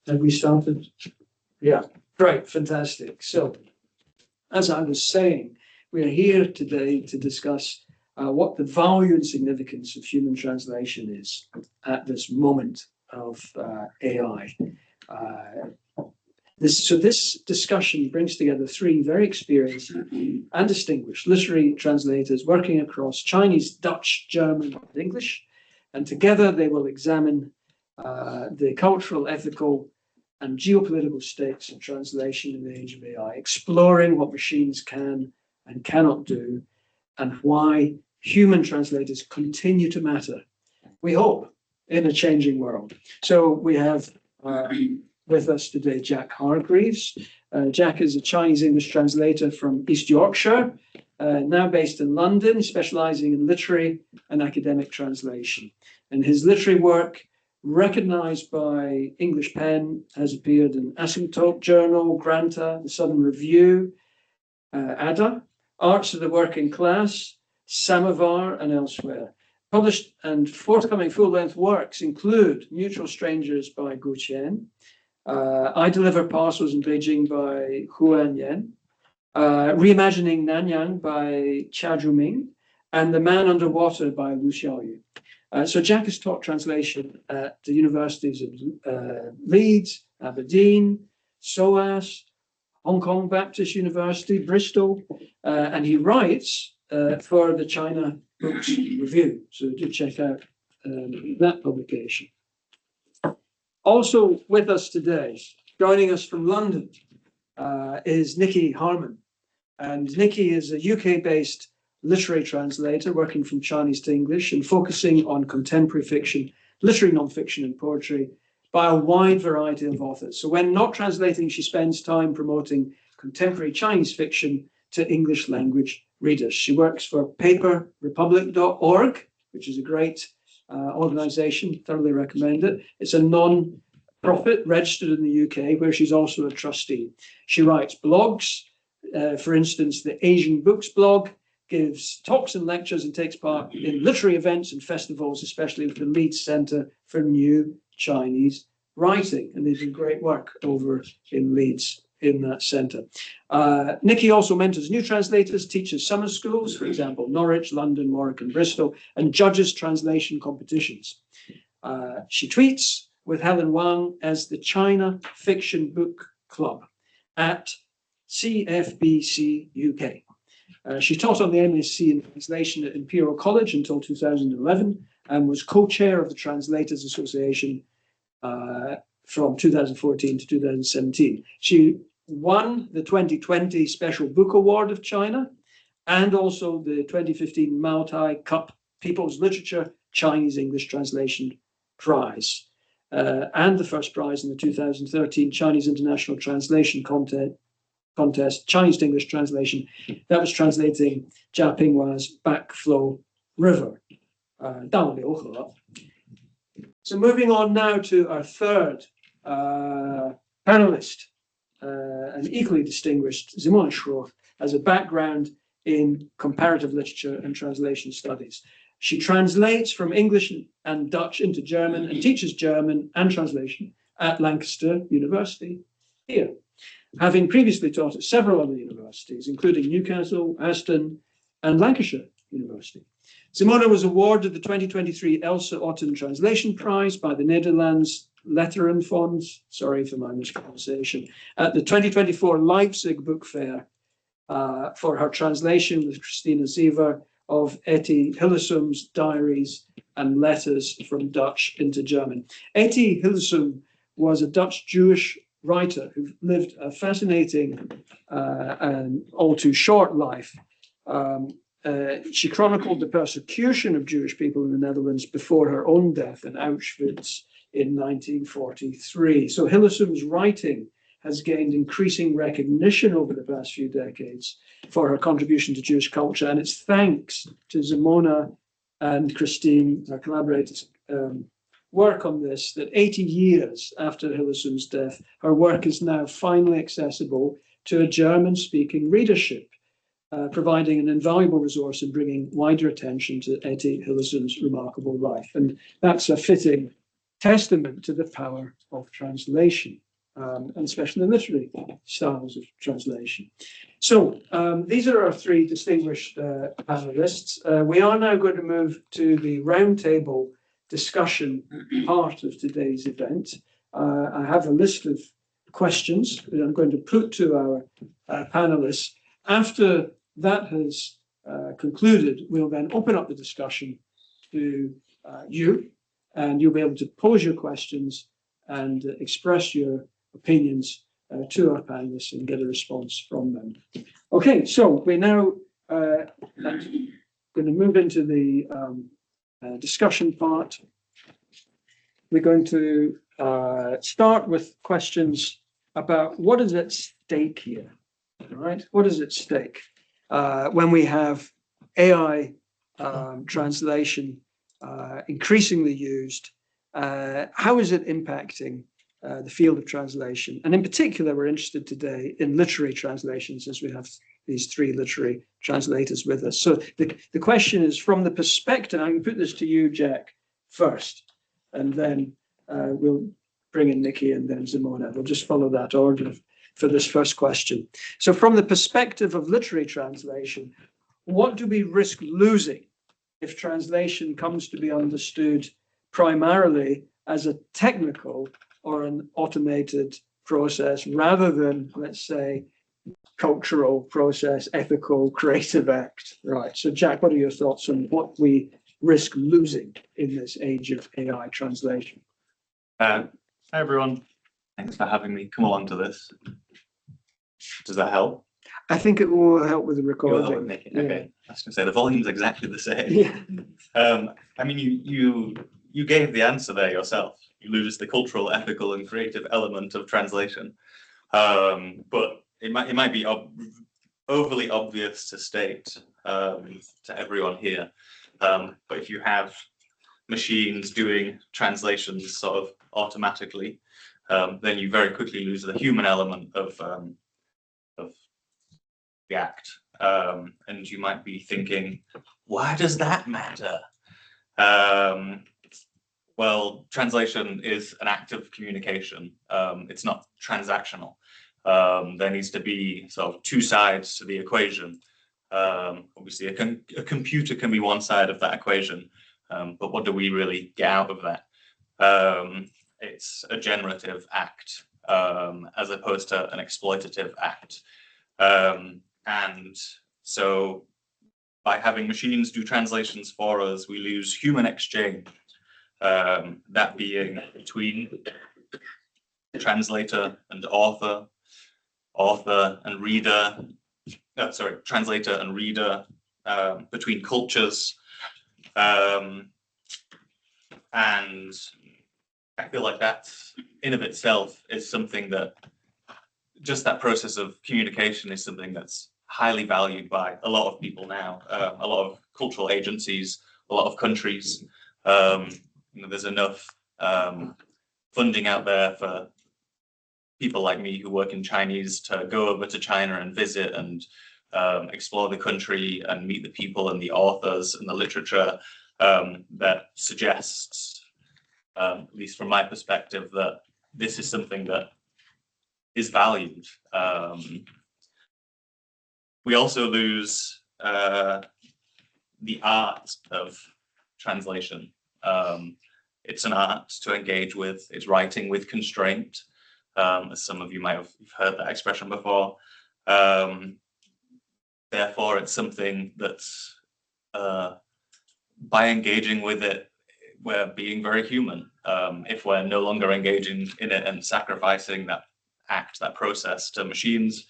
Have we started? Yeah, great, fantastic. So, as I was saying, we are here today to discuss what the value and significance of human translation is at this moment of AI. This discussion brings together three very experienced and distinguished literary translators working across Chinese, Dutch, German, and English, and together they will examine the cultural, ethical, and geopolitical stakes of translation in the age of AI, exploring what machines can and cannot do, and why human translators continue to matter, we hope, in a changing world. So we have with us today Jack Hargreaves. Jack is a Chinese English translator from East Yorkshire, now based in London, specializing in literary and academic translation. And his literary work, recognized by English Pen, has appeared in Asymptote Journal, Granta, the Southern Review, Ada, Arts of the Working Class, Samovar, and elsewhere. Published and forthcoming full-length works include Neutral Strangers by Gu Qian, I Deliver Parcels in Beijing by Huan Yan, Reimagining Nanyang by Chia Zhuming, and The Man Underwater by Lu Xiaoyu. So Jack has taught translation at the universities of Leeds, Aberdeen, SOAS, Hong Kong Baptist University, Bristol, and he writes for the China Books Review. So do check out that publication. Also with us today, joining us from London, is Nicky Harman. And Nicky is a UK-based literary translator working from Chinese to English and focusing on contemporary fiction, literary nonfiction, and poetry by a wide variety of authors. So when not translating, she spends time promoting contemporary Chinese fiction to English language readers. She works for paperrepublic.org, which is a great organization, thoroughly recommend it. It's a non-profit registered in the UK, where she's also a trustee. She writes blogs, for instance, the Asian Books blog, gives talks and lectures and takes part in literary events and festivals, especially with the Leeds Centre for New Chinese Writing. And they do great work over in Leeds in that centre. Nicky also mentors new translators, teaches summer schools, for example, Norwich, London, Warwick, and Bristol, and judges translation competitions. She tweets with Helen Wang as the China Fiction Book Club at CFBC UK. She taught on the MSc in Translation at Imperial College until 2011 and was co-chair of the Translators Association from 2014 to 2017. She won the 2020 Special Book Award of China and also the 2015 Mao Tai Cup People's Literature Chinese English Translation Prize and the first prize in the 2013 Chinese International Translation Contest, Chinese to English translation, that was translating Jia Pinghua's Backflow River. So moving on now to our third panelist, an equally distinguished Simone Schroth, has a background in comparative literature and translation studies. She translates from English and Dutch into German and teaches German and translation at Lancaster University here, having previously taught at several other universities, including Newcastle, Aston, and Lancashire University. Simone was awarded the 2023 Elsa Otten Translation Prize by the Netherlands Letterenfonds, sorry for my mispronunciation, at the 2024 Leipzig Book Fair for her translation with Christina Zever of Etty Hillesum's diaries and letters from Dutch into German. Etty Hillesum was a Dutch Jewish writer who lived a fascinating and all too short life. She chronicled the persecution of Jewish people in the Netherlands before her own death in Auschwitz in 1943. So Hillesum's writing has gained increasing recognition over the past few decades for her contribution to Jewish culture. And it's thanks to Simone and Christine, our collaborators, work on this, that 80 years after Hillesum's death, her work is now finally accessible to a German-speaking readership, providing an invaluable resource in bringing wider attention to Etty Hillesum's remarkable life. And that's a fitting testament to the power of translation, and especially the literary styles of translation. So these are our three distinguished panelists. We are now going to move to the roundtable discussion part of today's event. I have a list of questions that I'm going to put to our panelists. After that has concluded, we'll then open up the discussion to you, and you'll be able to pose your questions and express your opinions to our panelists and get a response from them. Okay, so we're now going to move into the discussion part. We're going to start with questions about what is at stake here, all right? What is at stake when we have AI translation increasingly used? How is it impacting the field of translation? And in particular, we're interested today in literary translations, as we have these three literary translators with us. So the question is from the perspective, I can put this to you, Jack, first, and then we'll bring in Nicky and then Simone. We'll just follow that order for this first question. So from the perspective of literary translation, what do we risk losing if translation comes to be understood primarily as a technical or an automated process rather than, let's say, cultural process, ethical, creative act? Right. So, Jack, what are your thoughts on what we risk losing in this age of AI translation? Hi, everyone. Thanks for having me come along to this. Does that help? I think it will help with the recording. It will help with Nicky. Okay. I was going to say the volume's exactly the same. Yeah. I mean, you gave the answer there yourself. You lose the cultural, ethical, and creative element of translation. But it might be overly obvious to state to everyone here. But if you have machines doing translations sort of automatically, then you very quickly lose the human element of the act. And you might be thinking, why does that matter? Well, translation is an act of communication. It's not transactional. There needs to be sort of two sides to the equation. Obviously, a computer can be one side of that equation, but what do we really get out of that? It's a generative act as opposed to an exploitative act. And so by having machines do translations for us, we lose human exchange, that being between translator and author, author and reader, translator and reader, between cultures. And I feel like that in of itself is something that just that process of communication is something that's highly valued by a lot of people now, a lot of cultural agencies, a lot of countries. There's enough funding out there for people like me who work in Chinese to go over to China and visit and explore the country and meet the people and the authors and the literature that suggests, at least from my perspective, that this is something that is valued. We also lose the art of translation. It's an art to engage with. It's writing with constraint, as some of you might have heard that expression before. Therefore, it's something that's, by engaging with it, we're being very human. If we're no longer engaging in it and sacrificing that act, that process to machines,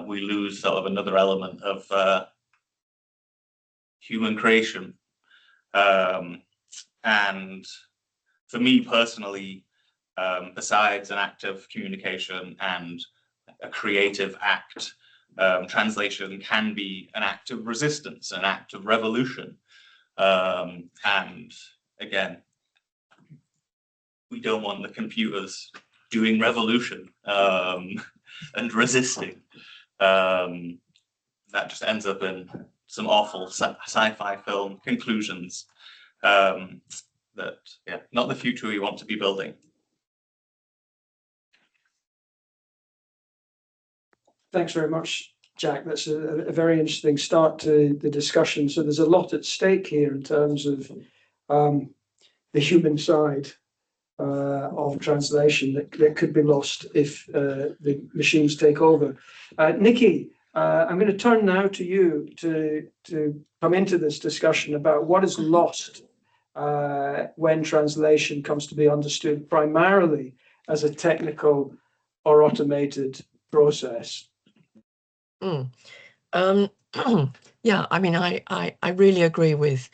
we lose sort of another element of human creation. And for me personally, besides an act of communication and a creative act, translation can be an act of resistance, an act of revolution. And again, we don't want the computers doing revolution and resisting. That just ends up in some awful sci-fi film conclusions. that, yeah, not the future we want to be building. Thanks very much, Jack. That's a very interesting start to the discussion. So there's a lot at stake here in terms of the human side of translation that could be lost if the machines take over. Nicky, I'm going to turn now to you to come into this discussion about what is lost when translation comes to be understood primarily as a technical or automated process. Yeah, I mean, I really agree with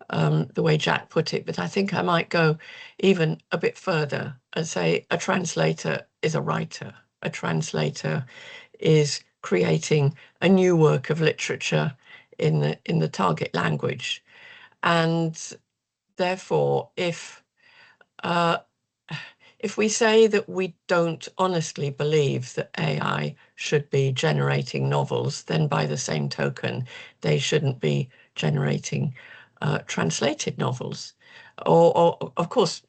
the way Jack put it, but I think I might go even a bit further and say a translator is a writer. A translator is creating a new work of literature in the target language. And therefore, if we say that we don't honestly believe that AI should be generating novels, then by the same token, they shouldn't be generating translated novels. Or of course,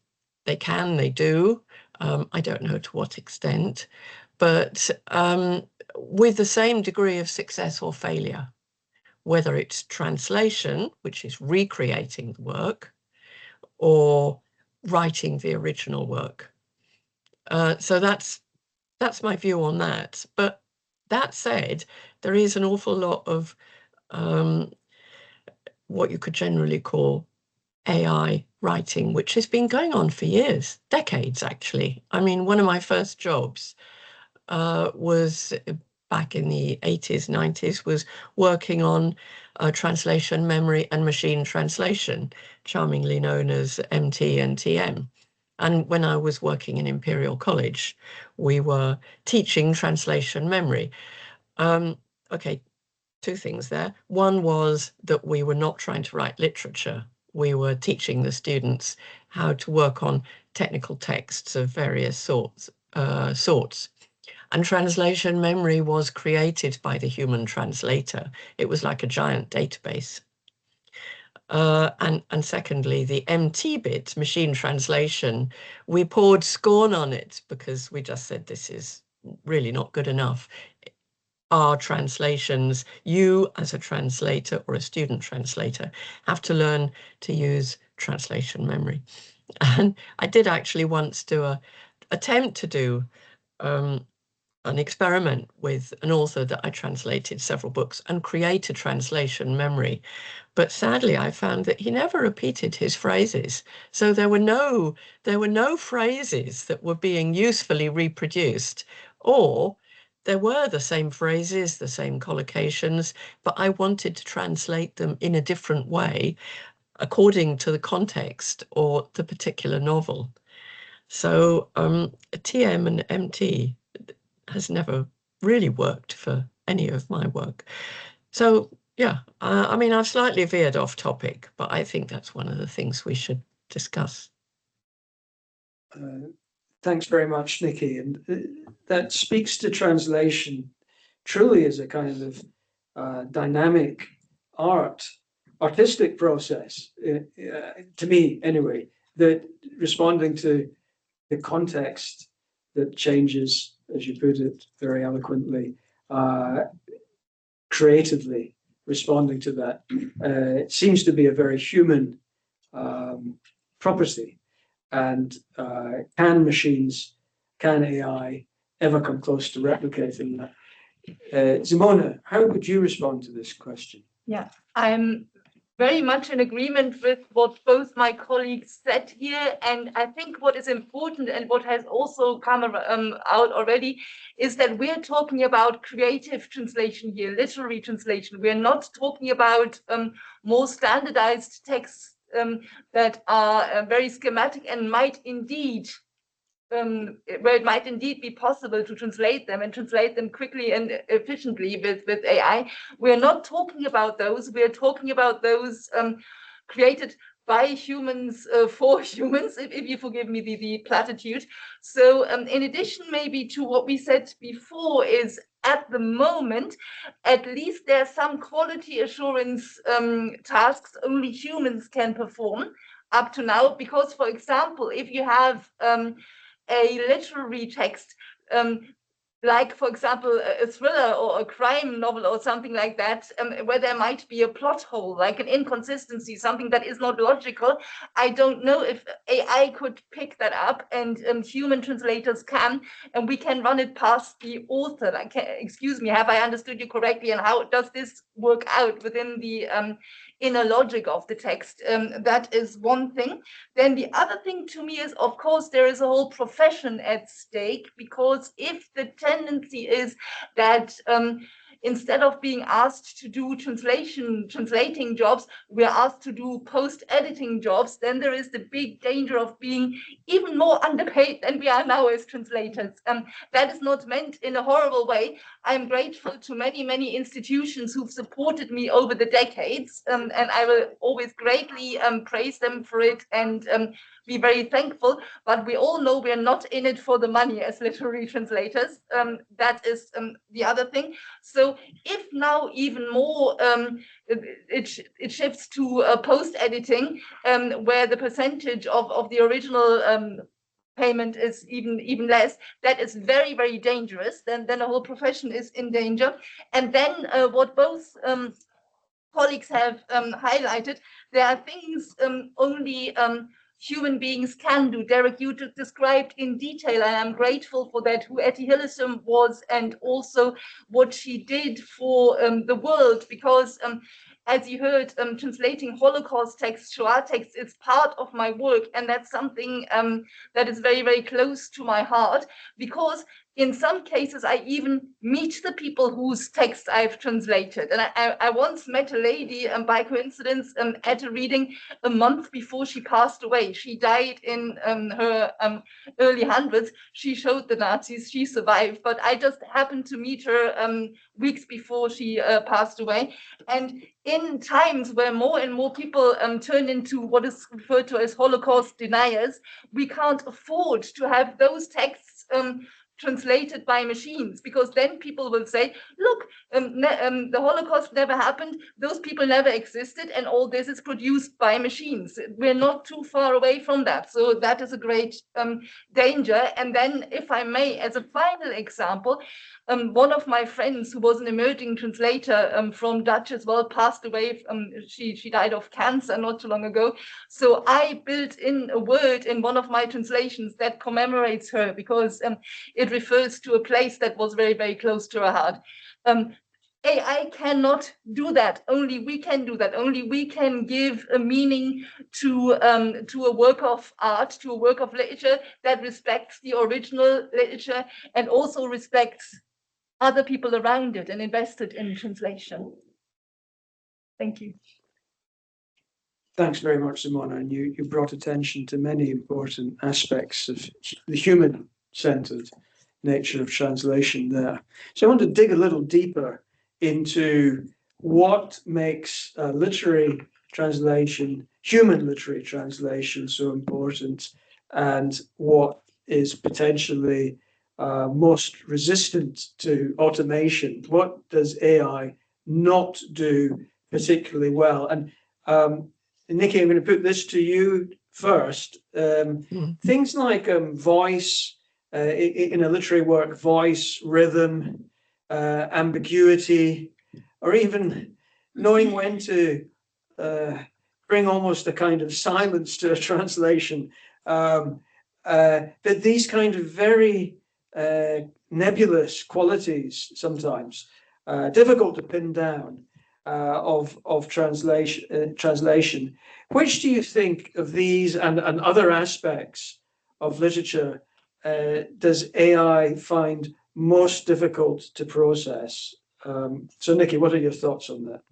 they can, they do. I don't know to what extent, but with the same degree of success or failure, whether it's translation, which is recreating the work, or writing the original work. So that's my view on that. But that said, there is an awful lot of what you could generally call AI writing, which has been going on for years, decades, actually. I mean, one of my first jobs was back in the 80s, 90s, was working on translation, memory, and machine translation, charmingly known as MT and TM. And when I was working in Imperial College, we were teaching translation memory. Okay, two things there. One was that we were not trying to write literature. We were teaching the students how to work on technical texts of various sorts. And translation memory was created by the human translator. It was like a giant database. And secondly, the MT bit, machine translation, we poured scorn on it because we just said this is really not good enough. Our translations, you as a translator or a student translator have to learn to use translation memory. And I did actually once attempt to do an experiment with an author that I translated several books and create a translation memory. But sadly, I found that he never repeated his phrases. So there were no phrases that were being usefully reproduced, or there were the same phrases, the same collocations, but I wanted to translate them in a different way according to the context or the particular novel. So TM and MT has never really worked for any of my work. So yeah, I mean, I've slightly veered off topic, but I think that's one of the things we should discuss. Thanks very much, Nicky. And that speaks to translation truly as a kind of dynamic artistic process, to me anyway, that responding to the context that changes, as you put it very eloquently, creatively responding to that. It seems to be a very human property. And can AI ever come close to replicating that? Simone, how would you respond to this question? Yeah, I'm very much in agreement with what both my colleagues said here. And I think what is important and what has also come out already is that we're talking about creative translation here, literary translation. We're not talking about more standardized texts that are very schematic and might indeed where it might indeed be possible to translate them and translate them quickly and efficiently with AI. We're not talking about those. We're talking about those created by humans for humans, if you forgive me the platitude. So in addition maybe to what we said before is at the moment, at least there's some quality assurance tasks only humans can perform. up to now, because, for example, if you have a literary text, like, for example, a thriller or a crime novel or something like that, where there might be a plot hole, like an inconsistency, something that is not logical, I don't know if AI could pick that up, and human translators can, and we can run it past the author. Like, excuse me, have I understood you correctly? And how does this work out within the inner logic of the text? That is one thing. Then the other thing to me is, of course, there is a whole profession at stake, because if the tendency is that instead of being asked to do translating jobs, we're asked to do post-editing jobs, then there is the big danger of being even more underpaid than we are now as translators. That is not meant in a horrible way. I'm grateful to many, many institutions who've supported me over the decades, and I will always greatly praise them for it and be very thankful. But we all know we're not in it for the money as literary translators. That is the other thing. So if now even more it shifts to post-editing, where the percentage of the original payment is even less, that is very, very dangerous. Then the whole profession is in danger. And then what both colleagues have highlighted, there are things only human beings can do. Derek, you described in detail, and I'm grateful for that, who Etty Hillesum was and also what she did for the world, because as you heard, translating Holocaust texts, Shoah texts, is part of my work, and that's something that is very, very close to my heart, because in some cases, I even meet the people whose texts I've translated. And I once met a lady by coincidence at a reading a month before she passed away. She died in her early hundreds. She showed the Nazis, she survived, but I just happened to meet her weeks before she passed away. And in times where more and more people turn into what is referred to as Holocaust deniers, we can't afford to have those texts translated by machines, because then people will say, look, the Holocaust never happened, those people never existed, and all this is produced by machines. We're not too far away from that. So that is a great danger. And then, if I may, as a final example, one of my friends, who was an emerging translator from Dutch as well, passed away. She died of cancer not too long ago. So I built in a word in one of my translations that commemorates her, because it refers to a place that was very, very close to her heart. AI cannot do that. Only we can do that. Only we can give a meaning to a work of art, to a work of literature that respects the original literature and also respects other people around it and invested in translation. Thank you. Thanks very much, Simone. And you brought attention to many important aspects of the human-centered nature of translation there. So I want to dig a little deeper into what makes literary translation, human literary translation, so important, and what is potentially most resistant to automation. What does AI not do particularly well? And Nicky, I'm going to put this to you first. Things like voice, in a literary work, voice, rhythm, ambiguity, or even knowing when to bring almost a kind of silence to a translation. That these kind of very nebulous qualities, sometimes difficult to pin down, of translation. Which do you think of these and other aspects of literature does AI find most difficult to process? So, Nicky, what are your thoughts on that?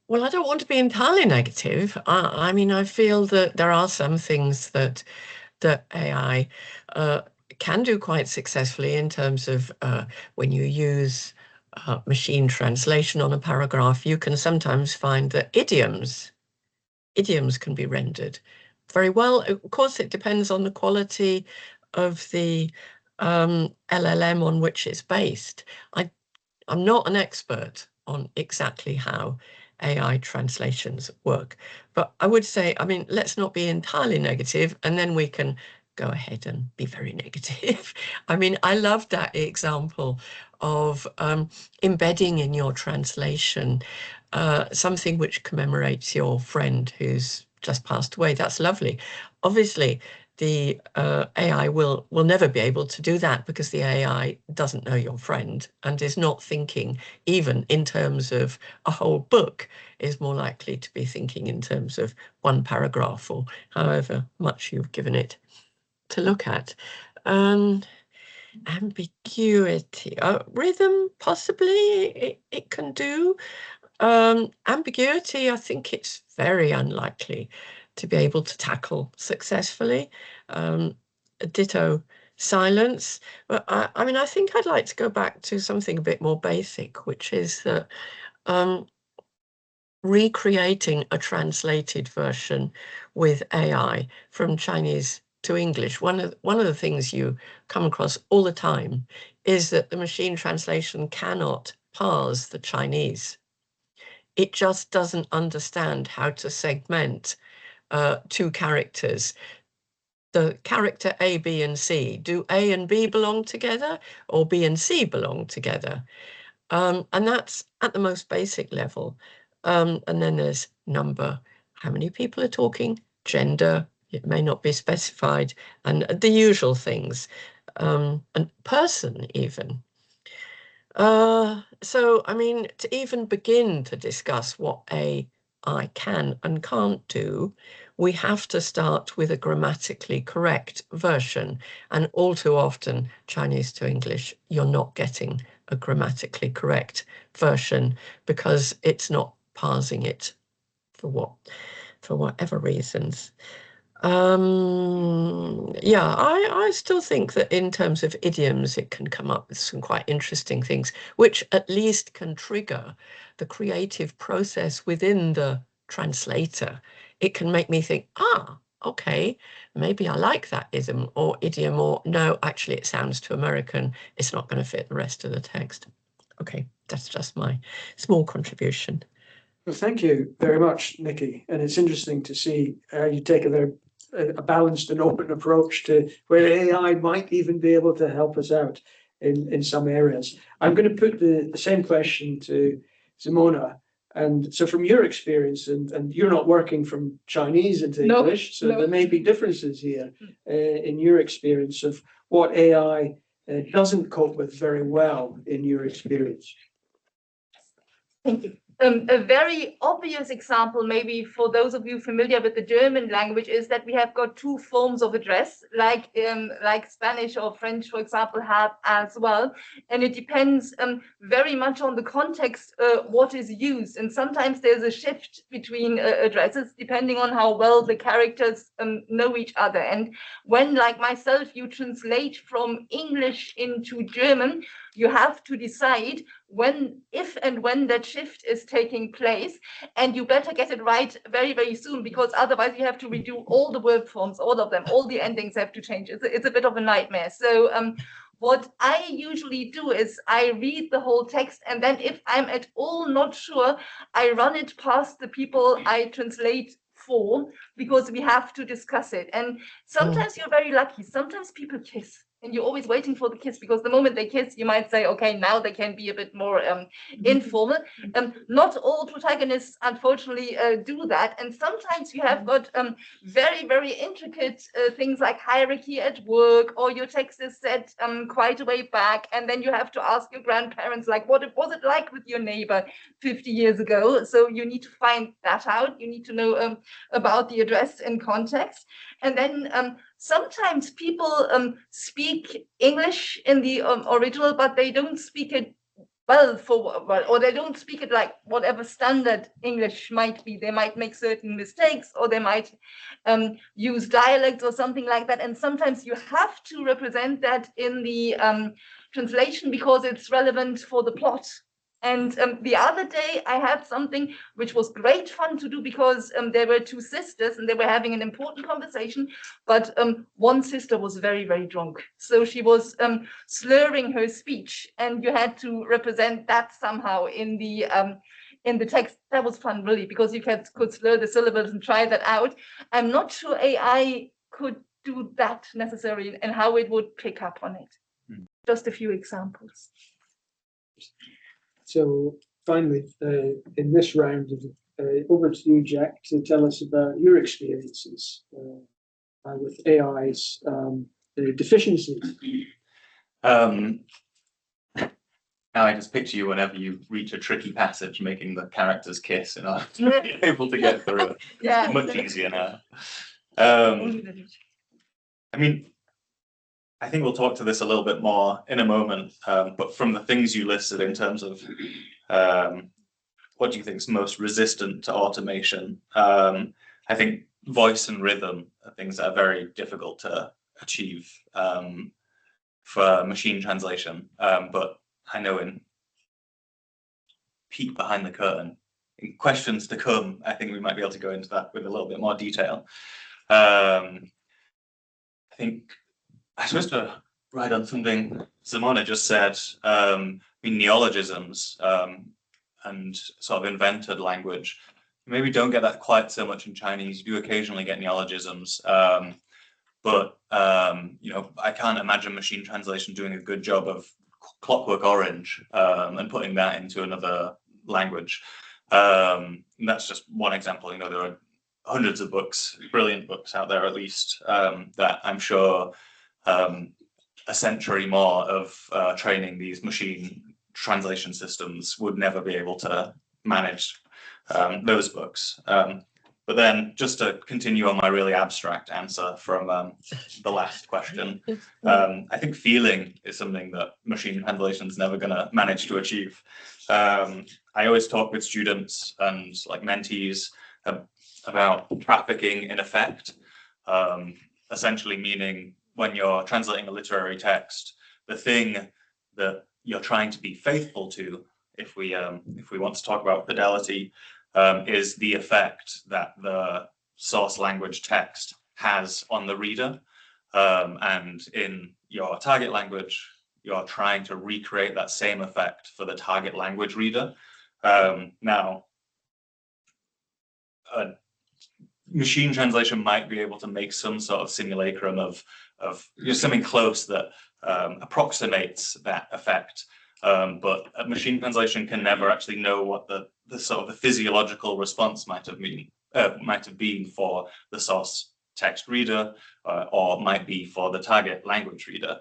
Well, I don't want to be entirely negative. I mean, I feel that there are some things that AI can do quite successfully in terms of when you use machine translation on a paragraph, you can sometimes find that idioms can be rendered very well. Of course, it depends on the quality of the LLM on which it's based. I'm not an expert on exactly how AI translations work. But I would say, I mean, let's not be entirely negative, and then we can go ahead and be very negative. I mean, I love that example of embedding in your translation something which commemorates your friend who's just passed away. That's lovely. Obviously, the AI will never be able to do that because the AI doesn't know your friend and is not thinking even in terms of a whole book, is more likely to be thinking in terms of one paragraph or however much you've given it to look at. Ambiguity, rhythm, possibly it can do. Ambiguity, I think it's very unlikely to be able to tackle successfully. Ditto silence. But I mean, I think I'd like to go back to something a bit more basic, which is that recreating a translated version with AI from Chinese to English. One of the things you come across all the time is that the machine translation cannot parse the Chinese. It just doesn't understand how to segment two characters. The character A, B, and C. Do A and B belong together, or B and C belong together? And that's at the most basic level. And then there's number, how many people are talking, gender, it may not be specified, and the usual things, and person even. So, I mean, to even begin to discuss what AI can and can't do, we have to start with a grammatically correct version. And all too often, Chinese to English, you're not getting a grammatically correct version because it's not parsing it for whatever reasons. Yeah, I still think that in terms of idioms, it can come up with some quite interesting things, which at least can trigger the creative process within the translator. It can make me think, okay, maybe I like that idiom, or no, actually it sounds too American. It's not going to fit the rest of the text. Okay, that's just my small contribution. Well, thank you very much, Nicky. And it's interesting to see how you take a balanced and open approach to where AI might even be able to help us out in some areas. I'm going to put the same question to Simona. And so from your experience, and you're not working from Chinese into English, so there may be differences here in your experience of what AI doesn't cope with very well in your experience. Thank you. A very obvious example, maybe for those of you familiar with the German language, is that we have got two forms of address, like Spanish or French, for example, have as well. And it depends very much on the context what is used. And sometimes there's a shift between addresses, depending on how well the characters know each other. And when, like myself, you translate from English into German, you have to decide if and when that shift is taking place, and you better get it right very, very soon, because otherwise you have to redo all the verb forms, all of them, all the endings have to change. It's a bit of a nightmare. So what I usually do is I read the whole text, and then if I'm at all not sure, I run it past the people I translate for, because we have to discuss it. And sometimes you're very lucky. Sometimes people kiss, and you're always waiting for the kiss, because the moment they kiss, you might say, okay, now they can be a bit more informal. Not all protagonists, unfortunately, do that. And sometimes you have got very, very intricate things like hierarchy at work, or your text is set quite a way back. And then you have to ask your grandparents, like, what was it like with your neighbor 50 years ago? So you need to find that out. You need to know about the address in context. And then sometimes people speak English in the original, but they don't speak it well or they don't speak it like whatever standard English might be. They might make certain mistakes, or they might use dialects or something like that. And sometimes you have to represent that in the translation because it's relevant for the plot. And the other day I had something which was great fun to do, because there were two sisters and they were having an important conversation, but one sister was very, very drunk. So she was slurring her speech, and you had to represent that somehow in the in the text. That was fun, really, because you could slur the syllables and try that out. I'm not sure AI could do that necessarily and how it would pick up on it. Just a few examples. So finally, in this round, over to you, Jack, to tell us about your experiences with AI's deficiencies. Now I just picture you whenever you reach a tricky passage, making the characters kiss, and are able to get through it. Yeah, Much easier now. I mean, I think we'll talk to this a little bit more in a moment, but from the things you listed in terms of what do you think is most resistant to automation, I think voice and rhythm are things that are very difficult to achieve for machine translation. But I know in peek behind the curtain, in questions to come, I think we might be able to go into that with a little bit more detail. I think I suppose to write on something Simone just said, neologisms and sort of invented language. Maybe don't get that quite so much in Chinese. You do occasionally get neologisms, but I can't imagine machine translation doing a good job of Clockwork Orange and putting that into another language. That's just one example. There are hundreds of books, brilliant books out there at least, that I'm sure a century more of training these machine translation systems would never be able to manage those books. But then just to continue on my really abstract answer from the last question, I think feeling is something that machine translation is never going to manage to achieve. I always talk with students and like mentees about trafficking in effect, essentially meaning when you're translating a literary text, the thing that you're trying to be faithful to, if we want to talk about fidelity, is the effect that the source language text has on the reader. And in your target language, you're trying to recreate that same effect for the target language reader. Now, machine translation might be able to make some sort of simulacrum of something close that approximates that effect. But a machine translation can never actually know what the sort of the physiological response might have been for the source text reader, or might be for the target language reader.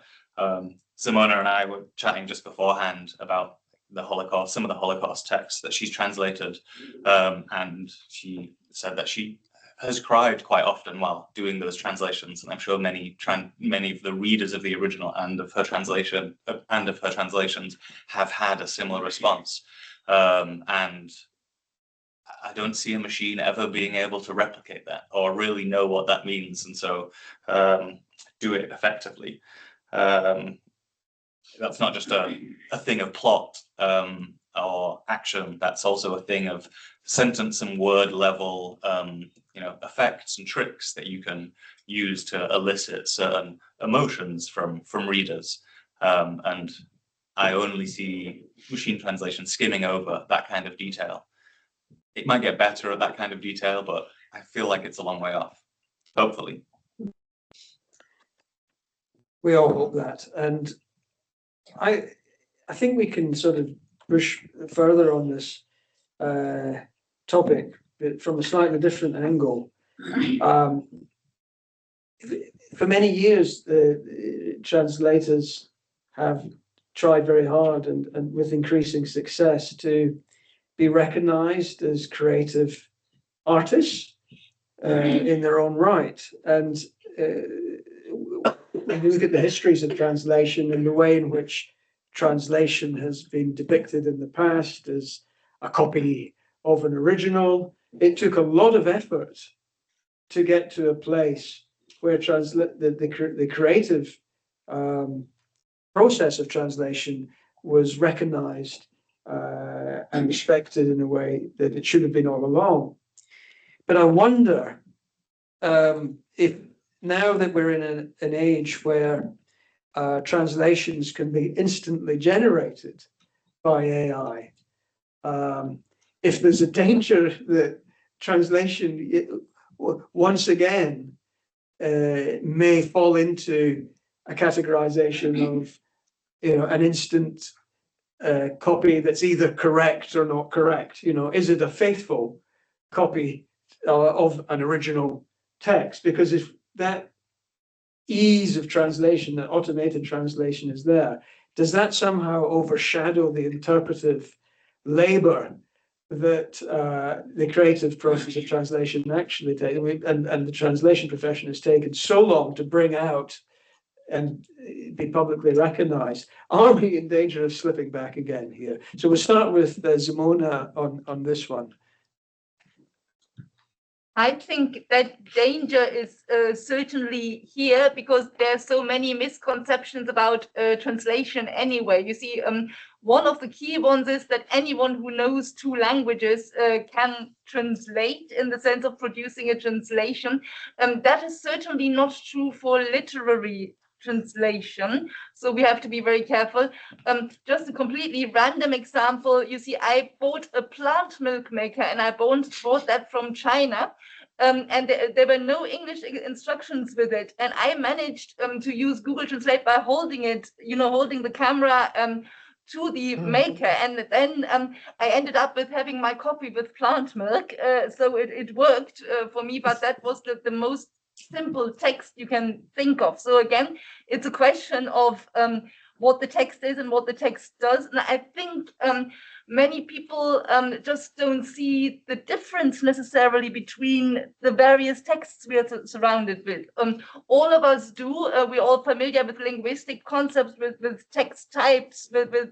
Simone and I were chatting just beforehand about the Holocaust, some of the Holocaust texts that she's translated, and she said that she has cried quite often while doing those translations, and I'm sure many of the readers of the original and of her translations have had a similar response. And I don't see a machine ever being able to replicate that or really know what that means, and so do it effectively. That's not just a thing of plot or action. That's also a thing of sentence and word level effects and tricks that you can use to elicit certain emotions from readers. And I only see machine translation skimming over that kind of detail. It might get better at that kind of detail, but I feel like it's a long way off, hopefully. We all hope that. And I think we can sort of push further on this topic from a slightly different angle. For many years, the translators have tried very hard and with increasing success to be recognized as creative artists in their own right. And when you look at the histories of translation and the way in which translation has been depicted in the past as a copy of an original, it took a lot of effort to get to a place where the creative process of translation was recognized and respected in a way that it should have been all along. But I wonder if now that we're in an age where translations can be instantly generated by AI, if there's a danger that translation once again may fall into a categorization of, an instant copy that's either correct or not correct. Is it a faithful copy of an original text? Because if that ease of translation, that automated translation is there, does that somehow overshadow the interpretive labor that the creative process of translation actually takes, and the translation profession has taken so long to bring out and be publicly recognized? Are we in danger of slipping back again here? So we'll start with Simone on this one. I think that danger is certainly here because there are so many misconceptions about translation anyway. You see, one of the key ones is that anyone who knows two languages can translate in the sense of producing a translation. That is certainly not true for literary translation. So we have to be very careful. Just a completely random example. You see, I bought a plant milk maker and I bought that from China. And there were no English instructions with it. And I managed to use Google Translate by holding it, holding the camera to the maker. And then I ended up with having my coffee with plant milk. So it worked for me, but that was the most simple text you can think of. So again, it's a question of what the text is and what the text does. And I think many people just don't see the difference necessarily between the various texts we are surrounded with. All of us do. We're all familiar with linguistic concepts, with text types, with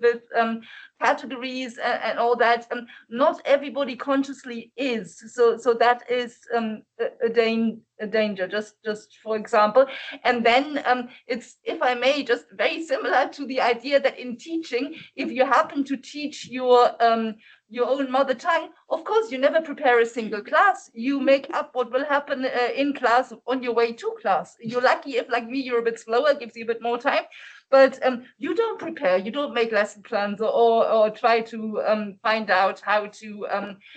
categories and all that. Not everybody consciously is. So that is a danger, just for example. And then it's, if I may, just very similar to the idea that in teaching, if you happen to teach your own mother tongue, of course, you never prepare a single class. You make up what will happen in class on your way to class. You're lucky if, like me, you're a bit slower, gives you a bit more time. But you don't prepare, you don't make lesson plans or try to find out how to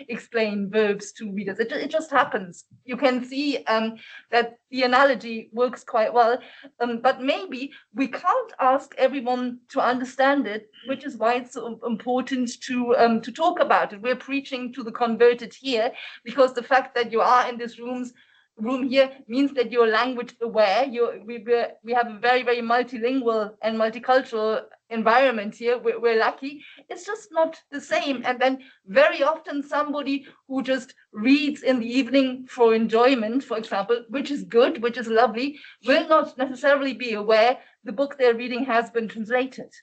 explain verbs to readers. It just happens. You can see that the analogy works quite well, but maybe we can't ask everyone to understand it, which is why it's so important to talk about it. We're preaching to the converted here because the fact that you are in this room here means that you're language aware. We have a very, very multilingual and multicultural environment here. We're lucky. It's just not the same. And then very often somebody who just reads in the evening for enjoyment, for example, which is good, which is lovely, will not necessarily be aware the book they're reading has been translated.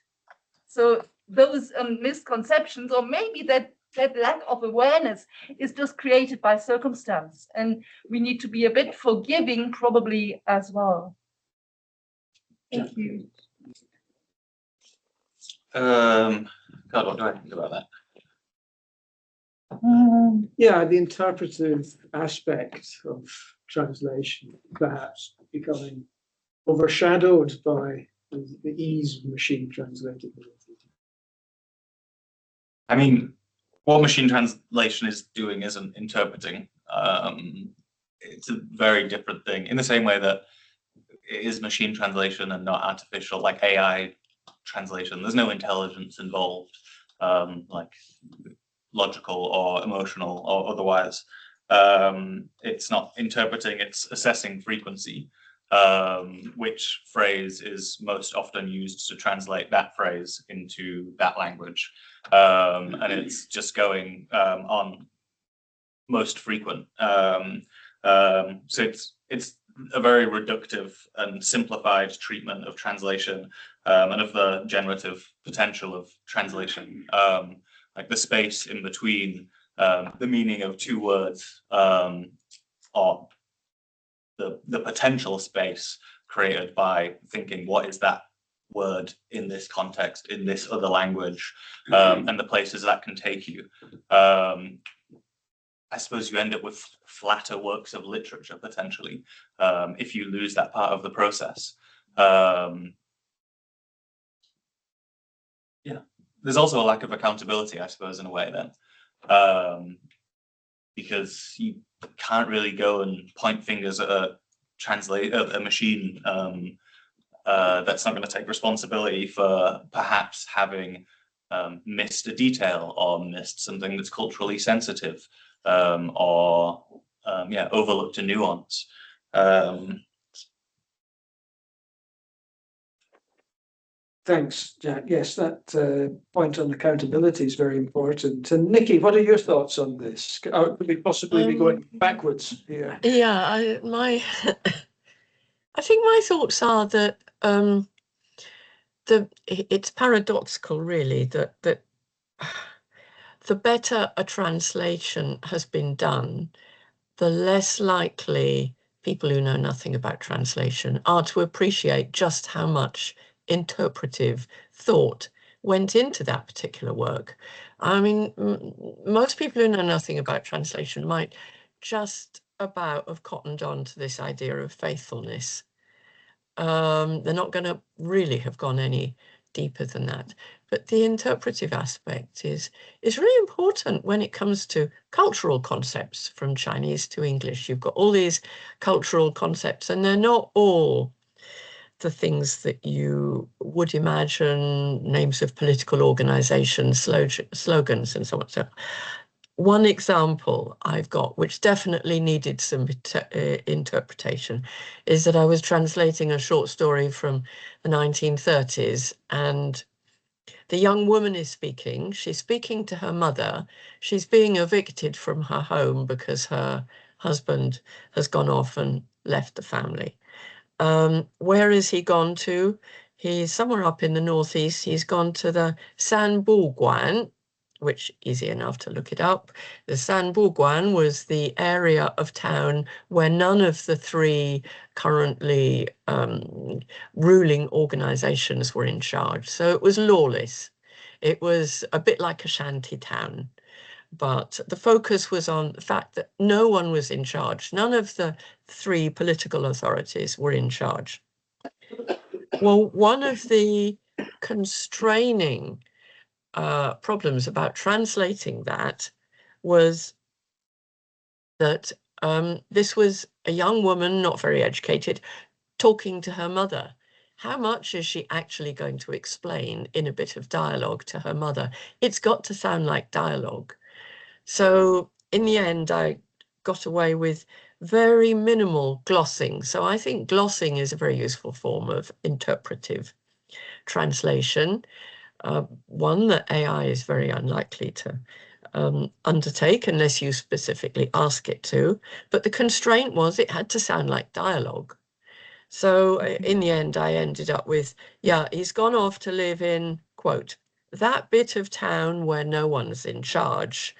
So those misconceptions, or maybe that lack of awareness, is just created by circumstance, and we need to be a bit forgiving probably as well. Thank you. God, what do I think about that? Yeah, the interpretive aspect of translation perhaps becoming overshadowed by the ease of machine translatability. I mean, what machine translation is doing isn't interpreting. It's a very different thing, in the same way that it is machine translation and not artificial, like AI translation. There's no intelligence involved, like logical or emotional or otherwise. It's not interpreting, it's assessing frequency. Which phrase is most often used to translate that phrase into that language. And it's just going on most frequent. So it's a very reductive and simplified treatment of translation and of the generative potential of translation. Like the space in between the meaning of two words, or the potential space created by thinking, what is that word in this context, in this other language, and the places that can take you. I suppose you end up with flatter works of literature, potentially, if you lose that part of the process. Yeah, there's also a lack of accountability, I suppose, in a way then. because you can't really go and point fingers at a machine that's not going to take responsibility for perhaps having missed a detail or missed something that's culturally sensitive, or overlooked a nuance. Thanks, Jack. Yes, that point on accountability is very important. And Nicky, what are your thoughts on this? Could we possibly be going backwards here? Yeah, I think my thoughts are that it's paradoxical, really, that the better a translation has been done, the less likely people who know nothing about translation are to appreciate just how much interpretive thought went into that particular work. I mean, most people who know nothing about translation might just about have cottoned on to this idea of faithfulness. They're not going to really have gone any deeper than that. But the interpretive aspect is really important when it comes to cultural concepts from Chinese to English. You've got all these cultural concepts, and they're not all the things that you would imagine, names of political organizations, slogans, and so on. So one example I've got, which definitely needed some interpretation, is that I was translating a short story from the 1930s, and the young woman is speaking. She's speaking to her mother. She's being evicted from her home because her husband has gone off and left the family. Where has he gone to? He's somewhere up in the northeast. He's gone to the Sanbu Guan, which easy enough to look it up. The Sanbu Guan was the area of town where none of the three currently ruling organizations were in charge. So it was lawless. It was a bit like a shanty town. But the focus was on the fact that no one was in charge. None of the three political authorities were in charge. Well, one of the constraining problems about translating that was that this was a young woman, not very educated, talking to her mother. How much is she actually going to explain in a bit of dialogue to her mother? It's got to sound like dialogue. So in the end, I got away with very minimal glossing. So I think glossing is a very useful form of interpretive translation, one that AI is very unlikely to undertake unless you specifically ask it to. But the constraint was it had to sound like dialogue. So in the end, I ended up with, yeah, he's gone off to live in, quote, that bit of town where no one's in charge,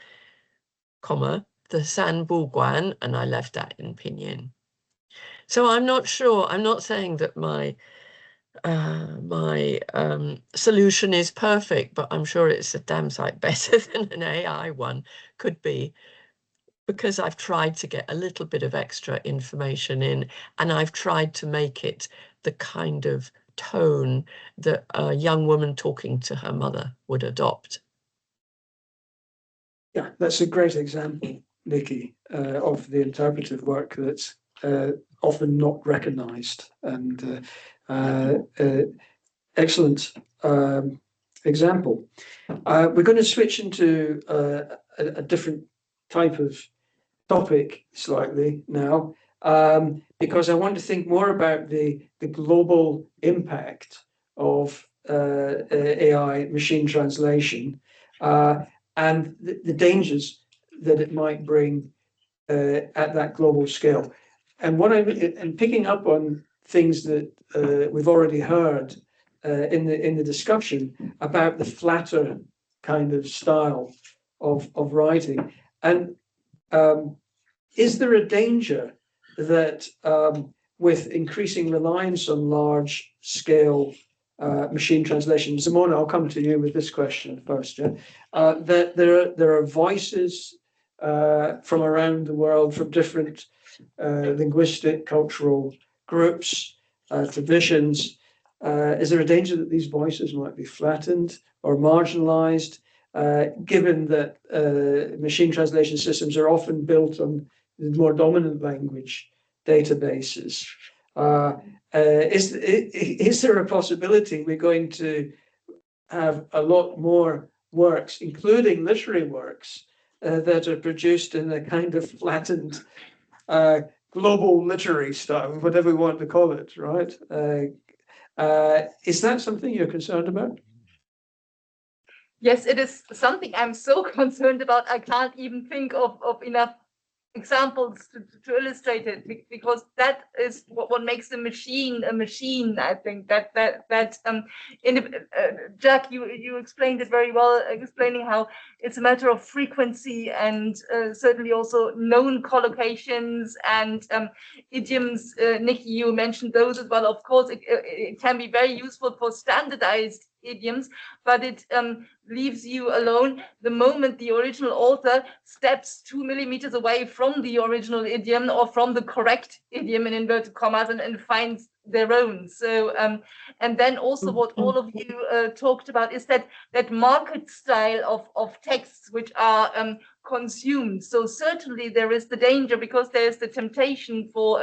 comma, the Sanbu Guan, and I left that in pinyin. So I'm not sure, I'm not saying that my solution is perfect, but I'm sure it's a damn sight better than an AI one could be, because I've tried to get a little bit of extra information in, and I've tried to make it the kind of tone that a young woman talking to her mother would adopt. Yeah, that's a great example, Nicky, of the interpretive work that's often not recognised, and excellent example. We're going to switch into a different type of topic slightly now, because I want to think more about the global impact of AI machine translation, and the dangers that it might bring at that global scale. And and picking up on things that we've already heard in the discussion about the flatter kind of style of writing. And is there a danger that with increasing reliance on large scale machine translation, Simone, I'll come to you with this question first, yeah? That there are voices from around the world, from different linguistic, cultural groups, traditions. Is there a danger that these voices might be flattened or marginalized? given that machine translation systems are often built on the more dominant language databases. Is there a possibility we're going to have a lot more works, including literary works, that are produced in a kind of flattened global literary style, whatever we want to call it, right? Is that something you're concerned about? Yes, it is something I'm so concerned about. I can't even think of enough examples to illustrate it, because that is what makes a machine a machine. I think Jack, you explained it very well, explaining how it's a matter of frequency and certainly also known collocations and idioms. Nicky, you mentioned those as well. Of course, it can be very useful for standardized idioms, but it leaves you alone the moment the original author steps 2 millimeters away from the original idiom or from the correct idiom in inverted commas and finds their own. So and then also what all of you talked about is that market style of texts which are consumed. So certainly there is the danger, because there's the temptation for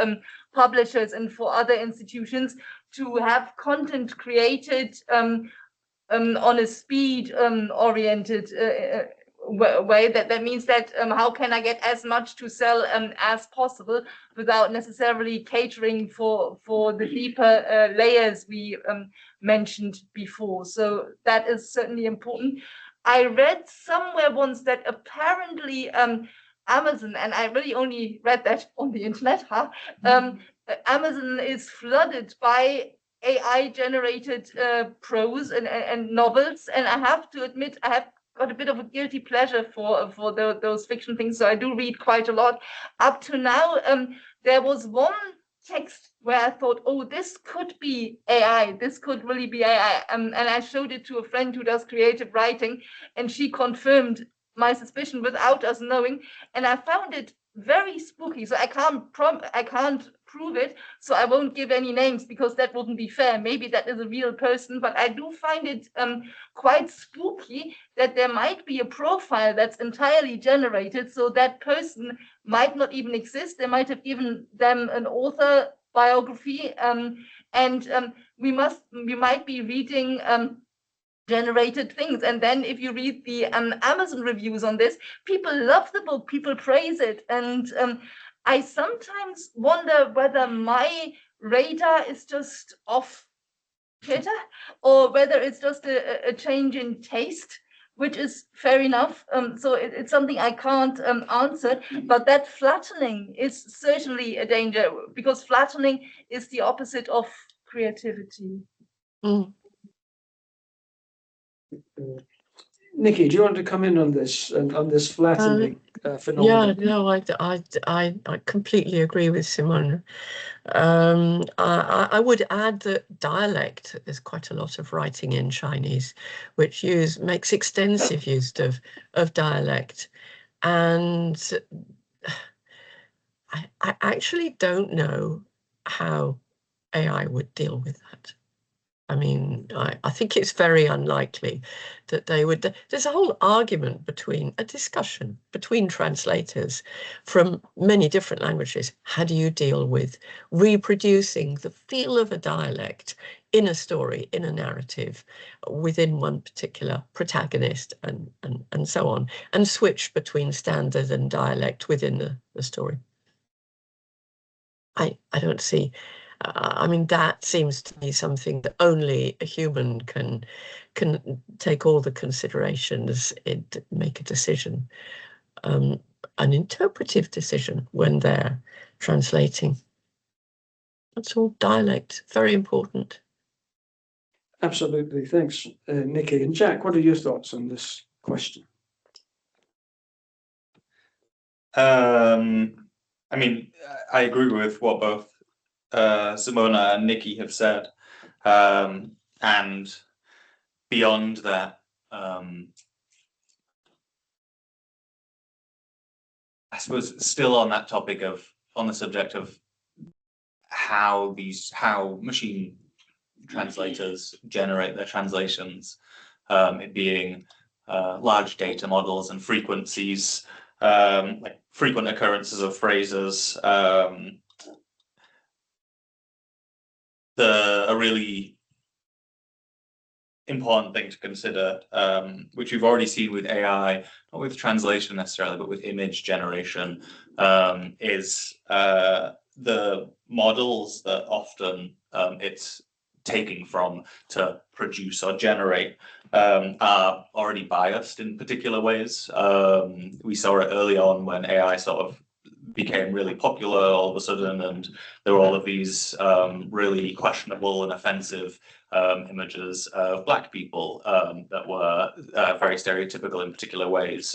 publishers and for other institutions to have content created on a speed oriented way. That means that how can I get as much to sell as possible without necessarily catering for the deeper layers we mentioned before. So that is certainly important. I read somewhere once that apparently Amazon, and I really only read that on the internet, Amazon is flooded by AI generated prose and novels, and I have to admit I have got a bit of a guilty pleasure for those fiction things, so I do read quite a lot. Up to now, there was one text where I thought, oh, this could be AI, this could really be AI, and I showed it to a friend who does creative writing, and she confirmed my suspicion without us knowing, and I found it very spooky. So I can't prove it, so I won't give any names because that wouldn't be fair. Maybe that is a real person, but I do find it quite spooky that there might be a profile that's entirely generated, so that person might not even exist. They might have given them an author biography, and we might be reading generated things. And then if you read the Amazon reviews on this, people love the book, people praise it, and I sometimes wonder whether my radar is just off kilter, or whether it's just a change in taste, which is fair enough. So it's something I can't answer, but that flattening is certainly a danger, because flattening is the opposite of creativity. Nicky, do you want to come in on this flattening phenomenon? Yeah, no, I completely agree with Simone. I would add that dialect, there's quite a lot of writing in Chinese, which makes extensive use of dialect. And I actually don't know how AI would deal with that. I mean, I think it's very unlikely that they would. There's a whole argument a discussion between translators from many different languages. How do you deal with reproducing the feel of a dialect in a story, in a narrative, within one particular protagonist, and so on, and switch between standard and dialect within the story? I don't see. I mean, that seems to me something that only a human can take all the considerations and make a decision, an interpretive decision when they're translating. That's all dialect, very important. Absolutely, thanks, Nicky. And Jack, what are your thoughts on this question? I mean, I agree with what both Simone and Nicky have said, and beyond that, I suppose still on that topic on the subject of how machine translators generate their translations, it being large data models and frequencies, like frequent occurrences of phrases. A really important thing to consider, which we've already seen with AI, not with translation necessarily, but with image generation, is the models that often it's taking from to produce or generate are already biased in particular ways. We saw it early on when AI sort of became really popular all of a sudden, and there were all of these really questionable and offensive images of Black people that were very stereotypical in particular ways,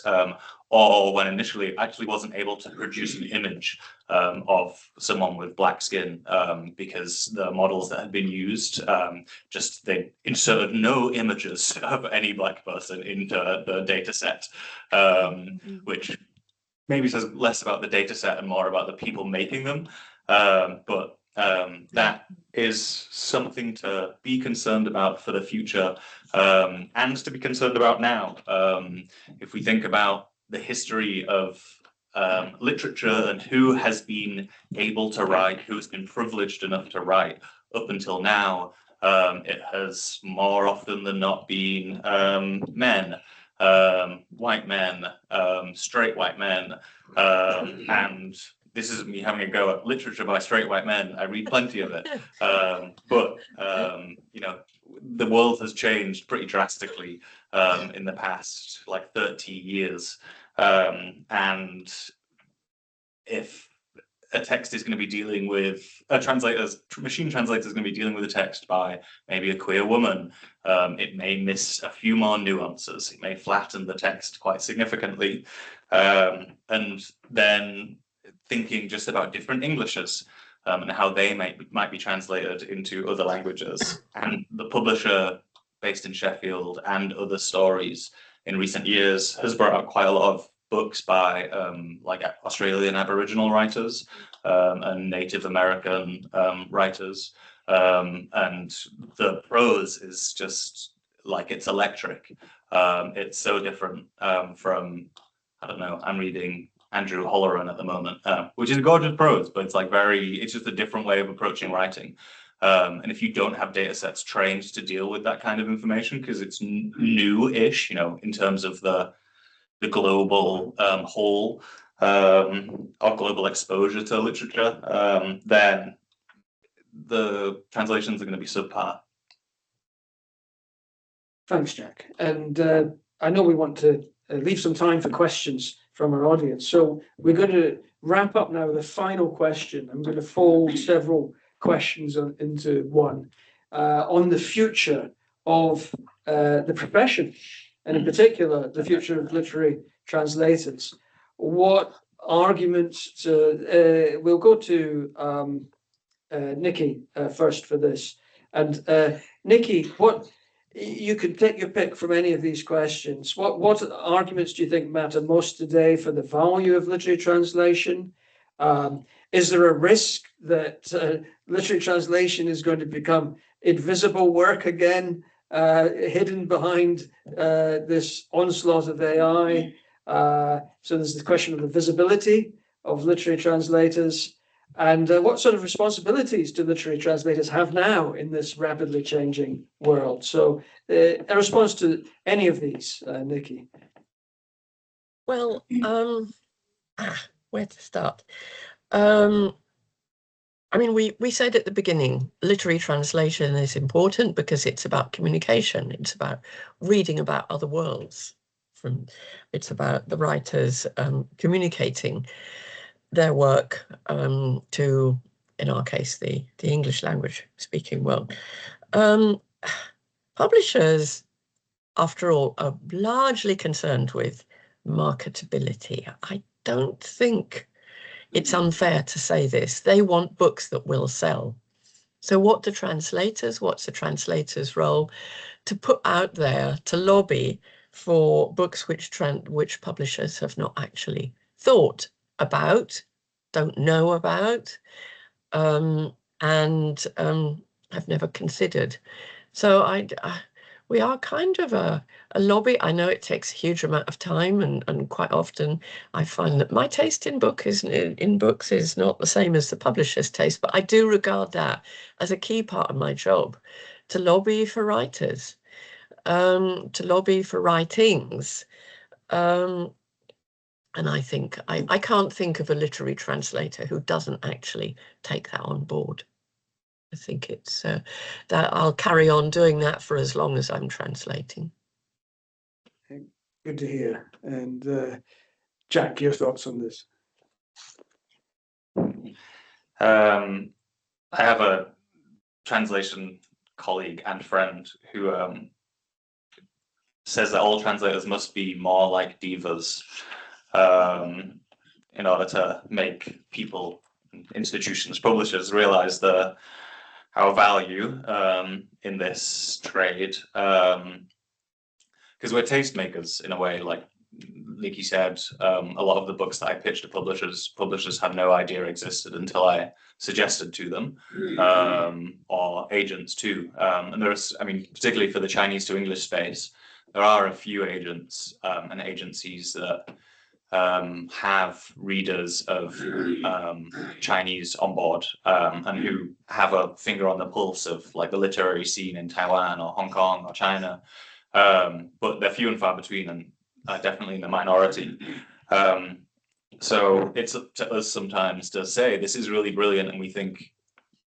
or when initially it actually wasn't able to produce an image of someone with Black skin because the models that had been used just they inserted no images of any Black person into the data set, which maybe says less about the data set and more about the people making them. But that is something to be concerned about for the future, and to be concerned about now. If we think about the history of literature and who has been able to write, who has been privileged enough to write up until now, it has more often than not been men. White men, straight white men, and this isn't me having a go at literature by straight white men. I read plenty of it, but you know, the world has changed pretty drastically in the past like 30 years, and if a text is going to be dealing with machine translator is going to be dealing with a text by maybe a queer woman, it may miss a few more nuances. It may flatten the text quite significantly, and then thinking just about different Englishes and how they might be translated into other languages. And the publisher based in Sheffield and Other Stories in recent years has brought out quite a lot of books by like Australian Aboriginal writers and Native American writers, and the prose is just like, it's electric. It's so different from, I don't know, I'm reading Andrew Holleran at the moment, which is gorgeous prose, but it's like it's just a different way of approaching writing. And if you don't have data sets trained to deal with that kind of information, because it's new-ish, you know, in terms of the global whole or global exposure to literature, then the translations are going to be subpar. Thanks, Jack. And I know we want to leave some time for questions from our audience. So we're going to wrap up now with a final question. I'm going to fold several questions into one on the future of the profession, and in particular, the future of literary translators. What arguments, we'll go to Nicky first for this. And Nicky, what, you can take your pick from any of these questions. What arguments do you think matter most today for the value of literary translation? Is there a risk that literary translation is going to become invisible work again, hidden behind this onslaught of AI? So there's the question of the visibility of literary translators, and what sort of responsibilities do literary translators have now in this rapidly changing world? So a response to any of these, Nicky. Well, where to start? I mean, we said at the beginning, literary translation is important because it's about communication. It's about reading about other worlds. It's about the writers communicating their work to, in our case, the English language speaking world. Publishers, after all, are largely concerned with marketability. I don't think it's unfair to say this. They want books that will sell. So what's a translator's role? To put out there, to lobby for books which publishers have not actually thought about, don't know about, and have never considered. So we are kind of a lobby. I know it takes a huge amount of time, and quite often I find that my taste in books is not the same as the publisher's taste, but I do regard that as a key part of my job, to lobby for writers, to lobby for writings. And I think I can't think of a literary translator who doesn't actually take that on board. I think it's that I'll carry on doing that for as long as I'm translating. Good to hear. And Jack, your thoughts on this? I have a translation colleague and friend who says that all translators must be more like divas in order to make people, institutions, publishers realize our value in this trade. Because we're tastemakers in a way, like Nicky said, a lot of the books that I pitched to publishers had no idea existed until I suggested to them, or agents too. And there's, I mean, particularly for the Chinese to English space, there are a few agents and agencies that have readers of Chinese on board, and who have a finger on the pulse of like the literary scene in Taiwan or Hong Kong or China. But they're few and far between, and definitely in the minority. So it's up to us sometimes to say, this is really brilliant, and we think,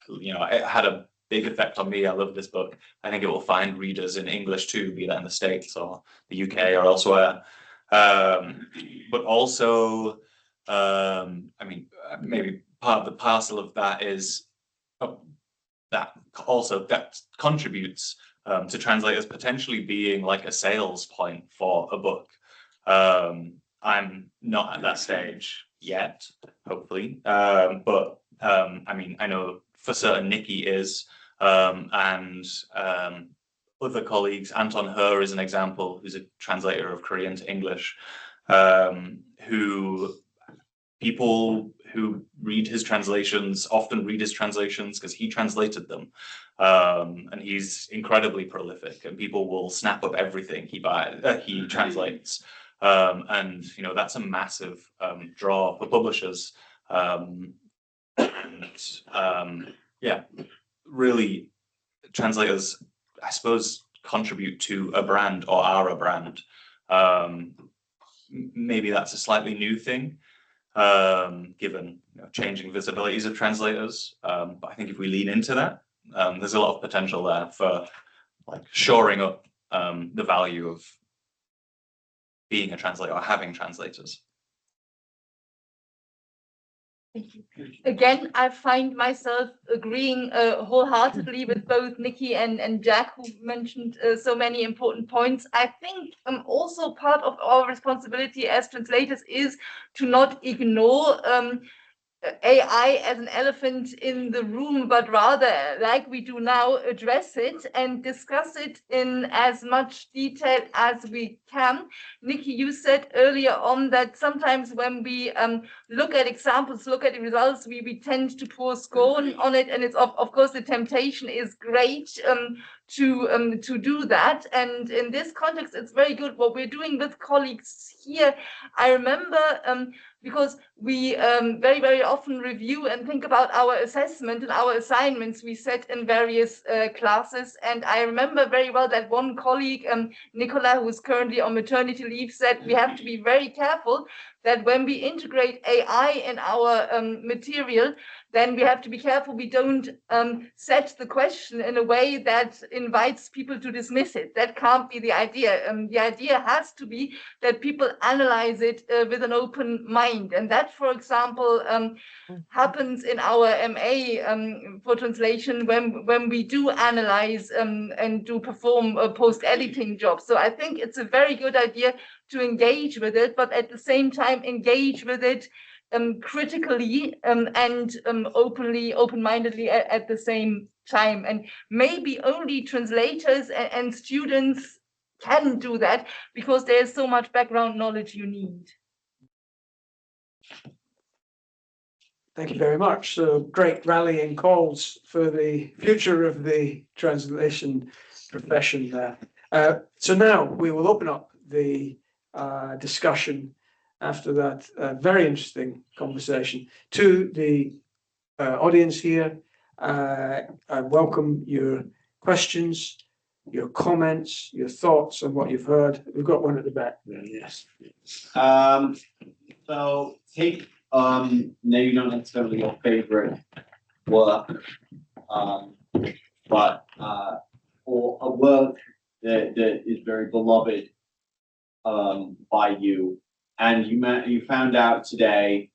you know, it had a big effect on me. I love this book. I think it will find readers in English too, be that in the States or the UK or elsewhere. But also, I mean, maybe part of the parcel of that is that contributes to translators potentially being like a sales point for a book. I'm not at that stage yet, hopefully, but I mean, I know for certain Nicky is, and other colleagues. Anton Her is an example, who's a translator of Korean to English, who people who read his translations often read his translations because he translated them, and he's incredibly prolific, and people will snap up everything he translates, and you know, that's a massive draw for publishers, and yeah, really, translators, I suppose, contribute to a brand or are a brand. Maybe that's a slightly new thing, given, you know, changing visibilities of translators. But I think if we lean into that, there's a lot of potential there for like shoring up the value of being a translator or having translators. Again, I find myself agreeing wholeheartedly with both Nicky and Jack, who mentioned so many important points. I think also part of our responsibility as translators is to not ignore AI as an elephant in the room, but rather, like we do now, address it and discuss it in as much detail as we can. Nicky, you said earlier on that sometimes when we look at examples, look at the results, we tend to pour scorn on it, and it's of course the temptation is great to do that. And in this context, it's very good what we're doing with colleagues here. I remember because we very, very often review and think about our assessment and our assignments we set in various classes. And I remember very well that one colleague, Nicola, who is currently on maternity leave, said we have to be very careful that when we integrate AI in our material, then we have to be careful we don't set the question in a way that invites people to dismiss it. That can't be the idea. The idea has to be that people analyze it with an open mind. And that, for example, happens in our MA for translation when we do analyze and do perform post-editing jobs. So I think it's a very good idea to engage with it, but at the same time engage with it critically and open-mindedly at the same time. And maybe only translators and students can do that because there's so much background knowledge you need. Thank you very much. So great rallying calls for the future of the translation profession there. So now we will open up the discussion after that very interesting conversation to the audience here. I welcome your questions, your comments, your thoughts on what you've heard. We've got one at the back there, yes. So take maybe not necessarily your favorite work, but or a work that is very beloved by you, and you found out today